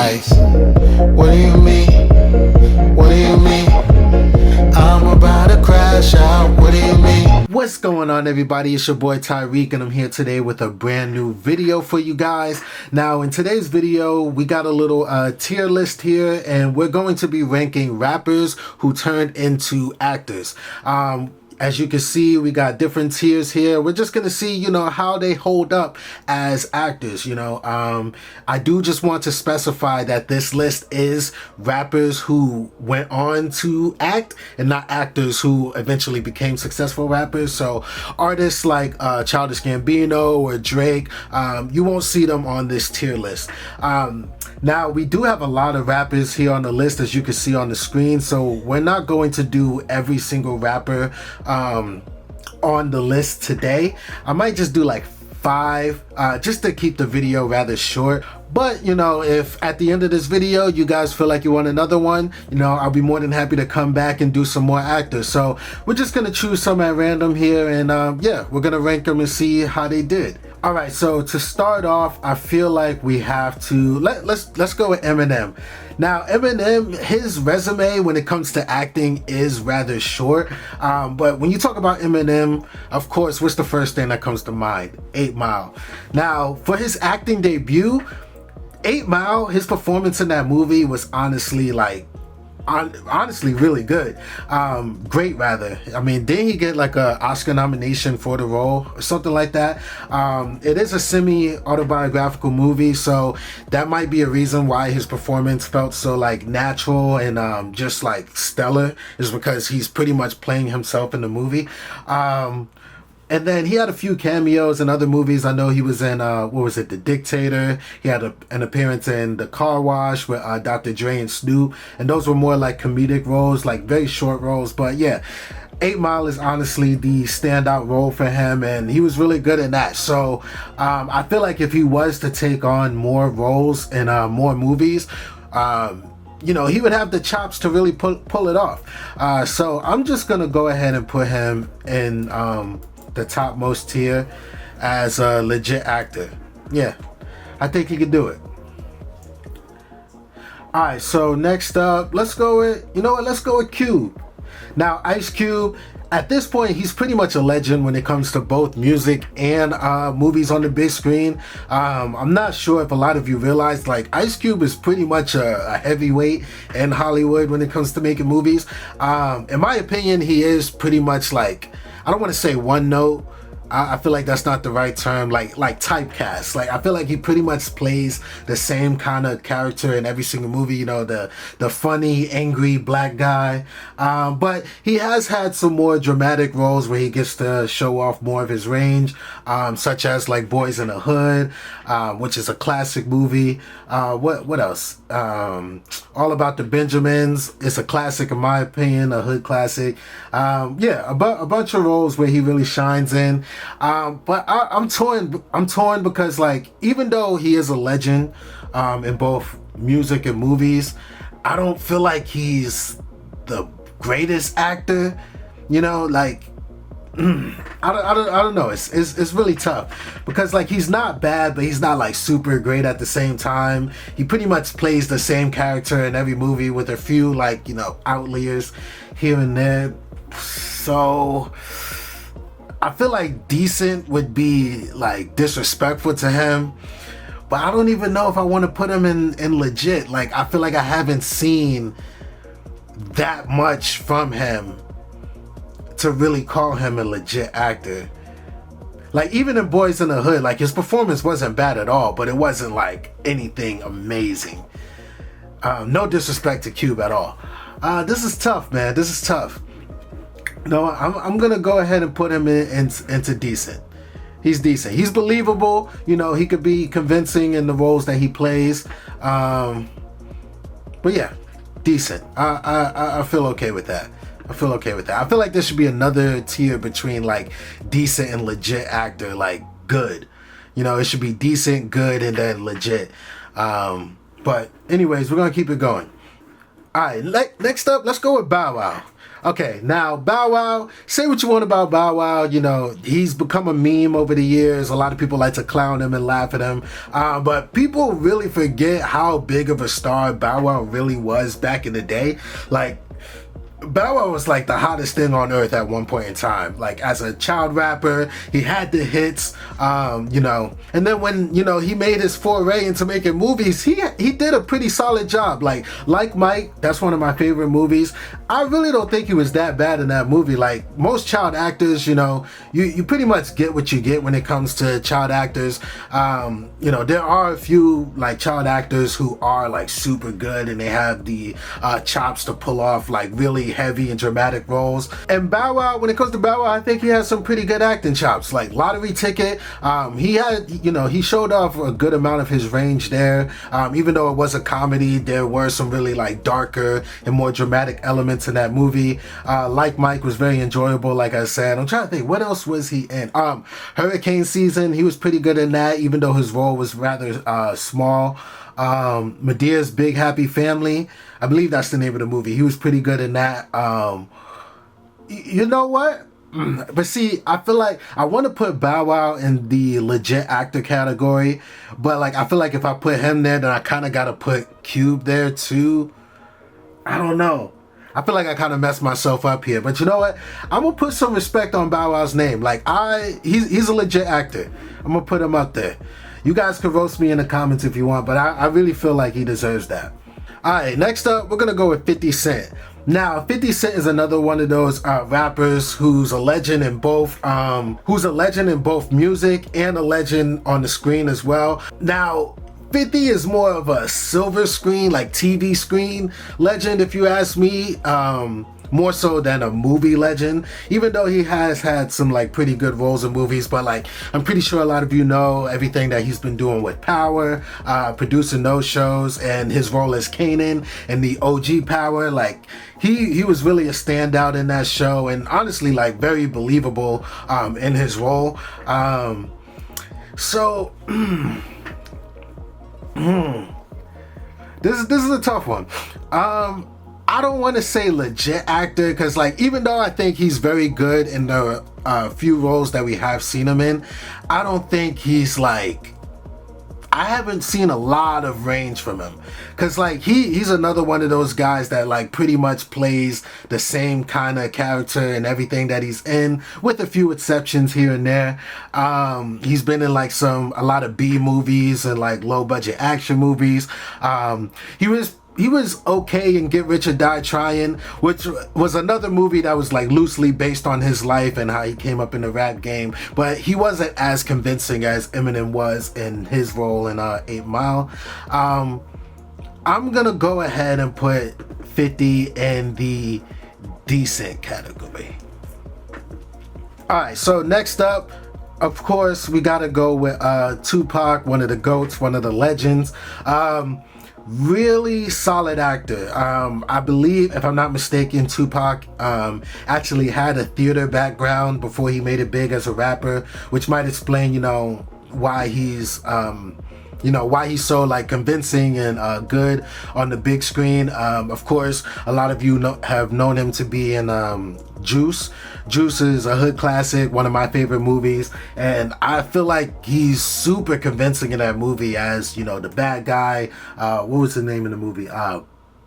ice. What do you mean? What do you mean? I'm about to crash out. What do you mean? What's going on, everybody? It's your boy Tyreek, and I'm here today with a brand new video for you guys. Now, in today's video, we got a little tier list here, and we're going to be ranking rappers who turned into actors. As you can see, we got different tiers here. We're just going to see, how they hold up as actors, I do just want to specify that this list is rappers who went on to act and not actors who eventually became successful rappers. So artists like Childish Gambino or Drake, you won't see them on this tier list. Now, we do have a lot of rappers here on the list, as you can see on the screen, so we're not going to do every single rapper on the list today. I might just do like 5 just to keep the video rather short. But if at the end of this video you guys feel like you want another one, I'll be more than happy to come back and do some more actors. So we're just gonna choose some at random here, and yeah, we're gonna rank them and see how they did. All right, so to start off, I feel like we have to let's go with Eminem. Now, Eminem, his resume when it comes to acting is rather short, but when you talk about Eminem, of course, what's the first thing that comes to mind? 8 Mile. Now, for his acting debut, 8 Mile, his performance in that movie was honestly really good. Great, rather. I mean, didn't he get like a Oscar nomination for the role or something like that? It is a semi-autobiographical movie, so that might be a reason why his performance felt so like natural and just like stellar, is because he's pretty much playing himself in the movie. And then he had a few cameos in other movies. I know he was in, The Dictator. He had an appearance in The Car Wash with Dr. Dre and Snoop. And those were more like comedic roles, like very short roles. But yeah, 8 Mile is honestly the standout role for him, and he was really good in that. So I feel like if he was to take on more roles in more movies, he would have the chops to really pull it off. So I'm just going to go ahead and put him in the topmost tier as a legit actor. Yeah, I think he could do it. Alright, so next up, let's go with Cube. Now, Ice Cube, at this point, he's pretty much a legend when it comes to both music and movies on the big screen. I'm not sure if a lot of you realize, like, Ice Cube is pretty much a heavyweight in Hollywood when it comes to making movies. In my opinion, he is pretty much like, I don't want to say one note. I feel like that's not the right term, like typecast. Like, I feel like he pretty much plays the same kind of character in every single movie, the funny, angry black guy. But he has had some more dramatic roles where he gets to show off more of his range, such as like Boys in the Hood, which is a classic movie. What else? All About the Benjamins. It's a classic in my opinion, a hood classic. Yeah, a bunch of roles where he really shines in. But I'm torn because, like, even though he is a legend in both music and movies, I don't feel like he's the greatest actor. Like, I don't know. It's really tough because, like, he's not bad, but he's not like super great at the same time. He pretty much plays the same character in every movie with a few like outliers here and there. So I feel like decent would be like disrespectful to him, but I don't even know if I want to put him in legit. Like, I feel like I haven't seen that much from him to really call him a legit actor. Like, even in Boys in the Hood, like, his performance wasn't bad at all, but it wasn't like anything amazing. No disrespect to Cube at all. This is tough, man. This is tough. No, I'm gonna go ahead and put him into decent. He's decent. He's believable. He could be convincing in the roles that he plays. But yeah, decent. I feel okay with that. I feel like there should be another tier between like decent and legit actor, like good. It should be decent, good, and then legit. But anyways, we're gonna keep it going. All right, next up, let's go with Bow Wow. Okay, now Bow Wow, say what you want about Bow Wow, you know, he's become a meme over the years. A lot of people like to clown him and laugh at him, but people really forget how big of a star Bow Wow really was back in the day. Like, Bow Wow was like the hottest thing on earth at one point in time. Like, as a child rapper, he had the hits, you know, and then when, you know, he made his foray into making movies, he did a pretty solid job. Like Mike, that's one of my favorite movies. I really don't think he was that bad in that movie. Like, most child actors, you know, you pretty much get what you get when it comes to child actors. You know, there are a few like child actors who are like super good and they have the chops to pull off like really heavy and dramatic roles. And Bow Wow, when it comes to Bow Wow, I think he has some pretty good acting chops. Like Lottery Ticket, he had, you know, he showed off a good amount of his range there. Even though it was a comedy, there were some really like darker and more dramatic elements in that movie. Like Mike was very enjoyable, like I said. I'm trying to think, what else was he in? Hurricane Season, he was pretty good in that, even though his role was rather small. Medea's Big Happy Family, I believe that's the name of the movie. He was pretty good in that. You know what? But see, I feel like I want to put Bow Wow in the legit actor category, but like I feel like if I put him there, then I kind of got to put Cube there too. I don't know. I feel like I kind of messed myself up here, but you know what? I'm gonna put some respect on Bow Wow's name. Like he's a legit actor. I'm gonna put him up there. You guys can roast me in the comments if you want, but I really feel like he deserves that. Alright, next up, we're gonna go with 50 Cent. Now, 50 Cent is another one of those rappers who's a legend in both music and a legend on the screen as well. Now, 50 is more of a silver screen, like TV screen legend, if you ask me. More so than a movie legend, even though he has had some like pretty good roles in movies. But like, I'm pretty sure a lot of you know everything that he's been doing with Power, producing those shows, and his role as Kanan in the OG Power. Like, he was really a standout in that show, and honestly like very believable in his role. So this is a tough one. I don't want to say legit actor, because like, even though I think he's very good in the few roles that we have seen him in, I don't think he's like, I haven't seen a lot of range from him, because like he's another one of those guys that like pretty much plays the same kind of character in everything that he's in, with a few exceptions here and there. He's been in like a lot of B movies and like low budget action movies. He was okay in Get Rich or Die Trying, which was another movie that was like loosely based on his life and how he came up in the rap game, but he wasn't as convincing as Eminem was in his role in 8 Mile. I'm gonna go ahead and put 50 in the decent category. Alright, so next up, of course, we gotta go with Tupac, one of the GOATs, one of the legends. Really solid actor. I believe, if I'm not mistaken, Tupac actually had a theater background before he made it big as a rapper, which might explain, you know, why he's why he's so like convincing and good on the big screen. Of course, a lot of you have known him to be in Juice. Juice is a hood classic, one of my favorite movies, and I feel like he's super convincing in that movie as, you know, the bad guy. What was the name of the movie?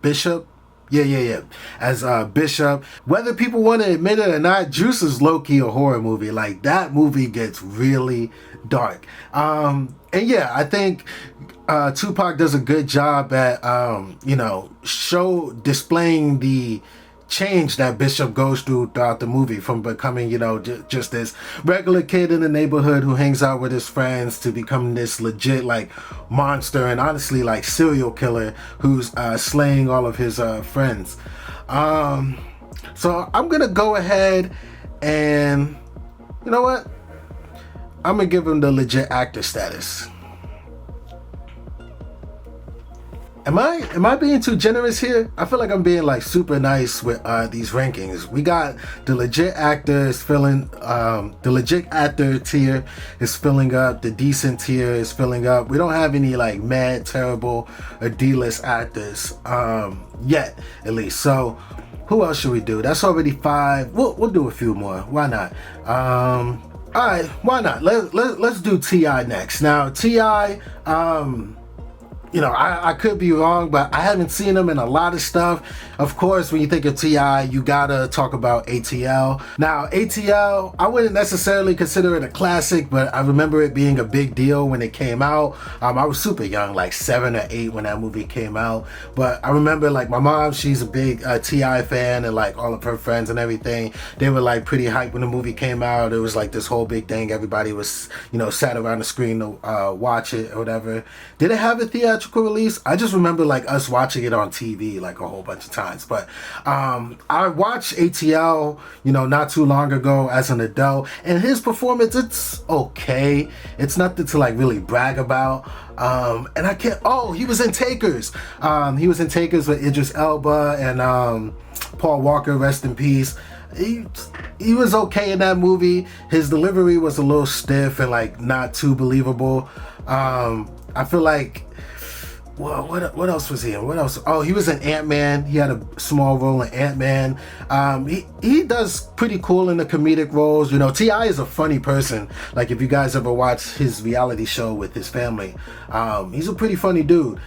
Bishop? Yeah. As Bishop. Whether people want to admit it or not, Juice is low-key a horror movie. Like, that movie gets really dark. And yeah, I think Tupac does a good job at, displaying the change that Bishop goes through throughout the movie, from becoming, you know, just this regular kid in the neighborhood who hangs out with his friends to becoming this legit like monster and honestly like serial killer who's slaying all of his friends. So I'm gonna go ahead and, you know what, I'm gonna give him the legit actor status. Am I being too generous here? I feel like I'm being like super nice with these rankings. We got the legit actor is filling, the legit actor tier is filling up, the decent tier is filling up. We don't have any like mad, terrible, or D-list actors yet, at least. So Who else should we do? That's already 5. We'll do a few more. Why not? All right, why not? Let's do T.I. next. Now, T.I., I could be wrong, but I haven't seen him in a lot of stuff. Of course, when you think of T.I., you gotta talk about ATL. Now, ATL, I wouldn't necessarily consider it a classic, but I remember it being a big deal when it came out. I was super young, like 7 or 8 when that movie came out. But I remember, like, my mom, she's a big T.I. fan, and, like, all of her friends and everything, they were, like, pretty hyped when the movie came out. It was, like, this whole big thing. Everybody was, sat around the screen to watch it or whatever. Did it have a theatrical release? I just remember, like, us watching it on TV, like, a whole bunch of times. But I watched ATL, not too long ago as an adult, and his performance, it's okay. It's nothing to, like, really brag about. And I can't. Oh, he was in Takers. He was in Takers with Idris Elba and Paul Walker. Rest in peace. He was okay in that movie. His delivery was a little stiff and, like, not too believable. I feel like. Well, what else was he in? What else? Oh, he was in Ant-Man. He had a small role in Ant-Man. He does pretty cool in the comedic roles. T.I. is a funny person. Like, if you guys ever watch his reality show with his family, he's a pretty funny dude.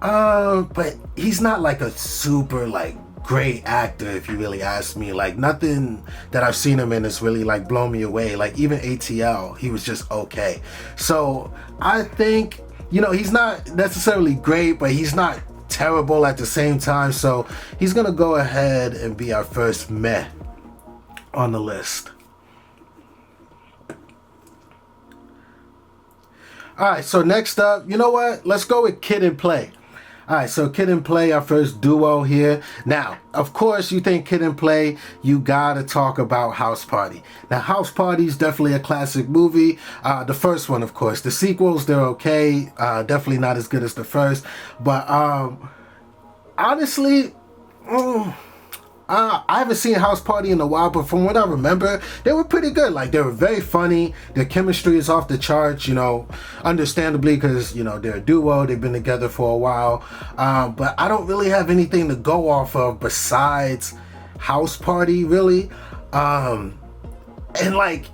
But he's not like a super, like, great actor, if you really ask me. Like, nothing that I've seen him in has really, like, blown me away. Like, even ATL, he was just okay. So I think, he's not necessarily great, but he's not terrible at the same time. So he's gonna go ahead and be our first meh on the list. Alright, so next up, you know what? Let's go with Kid and Play. Alright, so Kid and Play, our first duo here. Now, of course, you think Kid and Play, you gotta talk about House Party. Now, House Party is definitely a classic movie. The first one, of course. The sequels, they're okay. Definitely not as good as the first. But, honestly, I haven't seen House Party in a while, but from what I remember, they were pretty good. Like, they were very funny. Their chemistry is off the charts, understandably, because, they're a duo. They've been together for a while. But I don't really have anything to go off of besides House Party, really. And, like,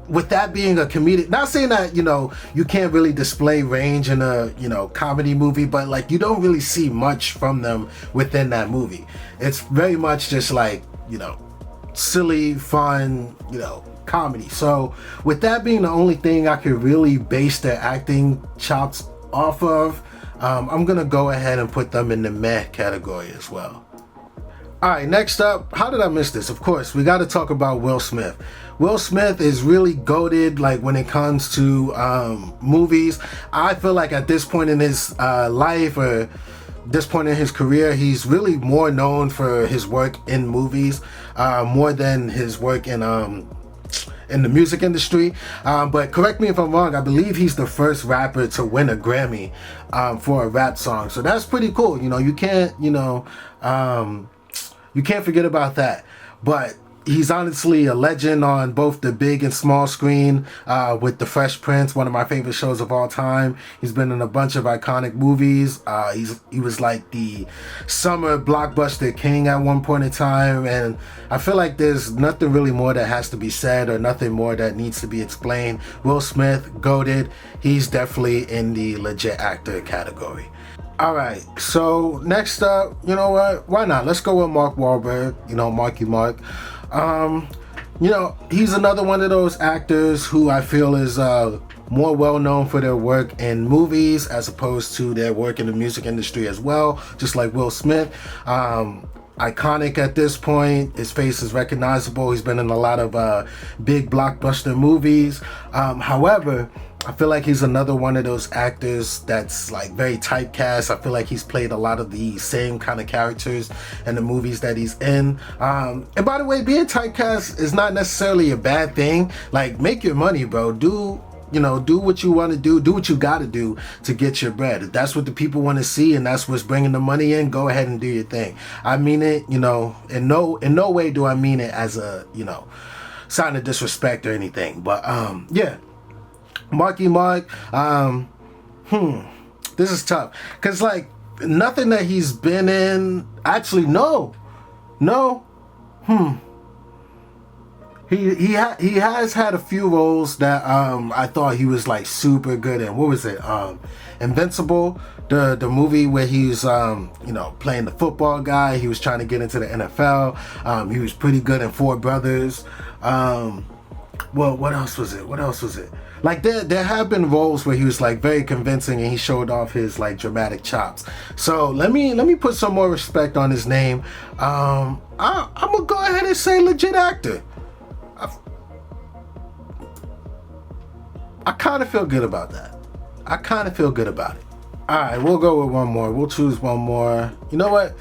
with that being a comedic, not saying that, you can't really display range in a, comedy movie, but, like, you don't really see much from them within that movie. It's very much just like, silly, fun, comedy. So with that being the only thing I could really base their acting chops off of, I'm gonna go ahead and put them in the meh category as well. Alright, next up, how did I miss this? Of course, we got to talk about Will Smith. Will Smith is really goated, like, when it comes to movies. I feel like at this point in his life, or this point in his career, he's really more known for his work in movies, more than his work in the music industry. But correct me if I'm wrong, I believe he's the first rapper to win a Grammy for a rap song. So that's pretty cool. You can't, you can't forget about that. But he's honestly a legend on both the big and small screen, with The Fresh Prince, one of my favorite shows of all time. He's been in a bunch of iconic movies. He was like the summer blockbuster king at one point in time, and I feel like there's nothing really more that has to be said, or nothing more that needs to be explained. Will Smith, goated. He's definitely in the legit actor category. Alright, so next up, you know what? Why not? Let's go with Mark Wahlberg, Marky Mark. He's another one of those actors who I feel is more well known for their work in movies as opposed to their work in the music industry as well, just like Will Smith. Iconic at this point. His face is recognizable. He's been in a lot of big blockbuster movies. However, I feel like he's another one of those actors that's, like, very typecast. I feel like he's played a lot of the same kind of characters in the movies that he's in. And by the way, being typecast is not necessarily a bad thing. Like, make your money, bro. Do what you want to do what you got to do to get your bread. If that's what the people want to see and that's what's bringing the money in, go ahead and do your thing. I mean it, in no way do I mean it as a, sign of disrespect or anything. But, yeah. Marky Mark, this is tough. Because, like, nothing that he's been in, actually, no. No. He has had a few roles that I thought he was like super good in. What was it? Invincible, the movie where he's playing the football guy. He was trying to get into the NFL. He was pretty good in Four Brothers. Well, what else was it? Like there have been roles where he was like very convincing and he showed off his like dramatic chops. So let me put some more respect on his name. I'm gonna go ahead and say legit actor. I kind of feel good about that. All right, we'll go with one more. We'll choose one more. You know what?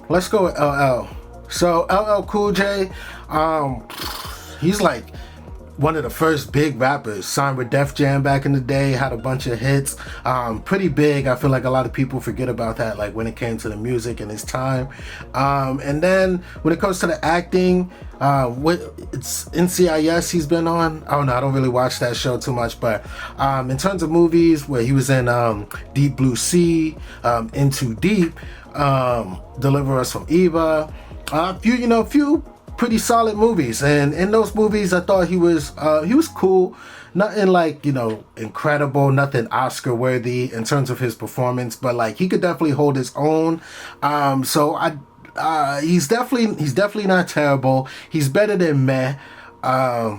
Let's go with LL. So LL Cool J, he's like one of the first big rappers, signed with Def Jam back in the day, had a bunch of hits, pretty big. I feel like a lot of people forget about that, like when it came to the music and his time. And then when it comes to the acting, it's NCIS he's been on. I don't know, I don't really watch that show too much, but in terms of movies, where he was in Deep Blue Sea, Into Deep, Deliver Us from Eva, a few pretty solid movies, and in those movies I thought he was cool. Nothing like incredible, nothing Oscar worthy in terms of his performance, but like he could definitely hold his own. So he's definitely not terrible. He's better than meh. Yeah,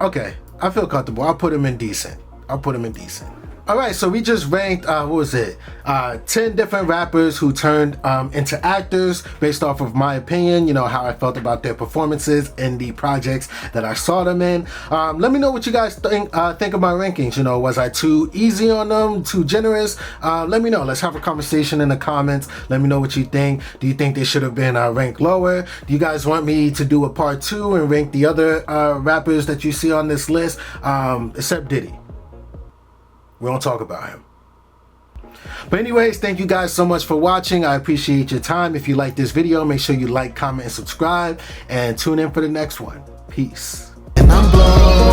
okay, I feel comfortable. I'll put him in decent. Alright, so we just ranked, 10 different rappers who turned into actors based off of my opinion, how I felt about their performances in the projects that I saw them in. Let me know what you guys think of my rankings. Was I too easy on them, too generous? Let me know. Let's have a conversation in the comments. Let me know what you think. Do you think they should have been ranked lower? Do you guys want me to do a part 2 and rank the other rappers that you see on this list, except Diddy? We don't talk about him. But anyways, thank you guys so much for watching. I appreciate your time. If you like this video, make sure you like, comment, and subscribe, and tune in for the next one. Peace. And I'm blown.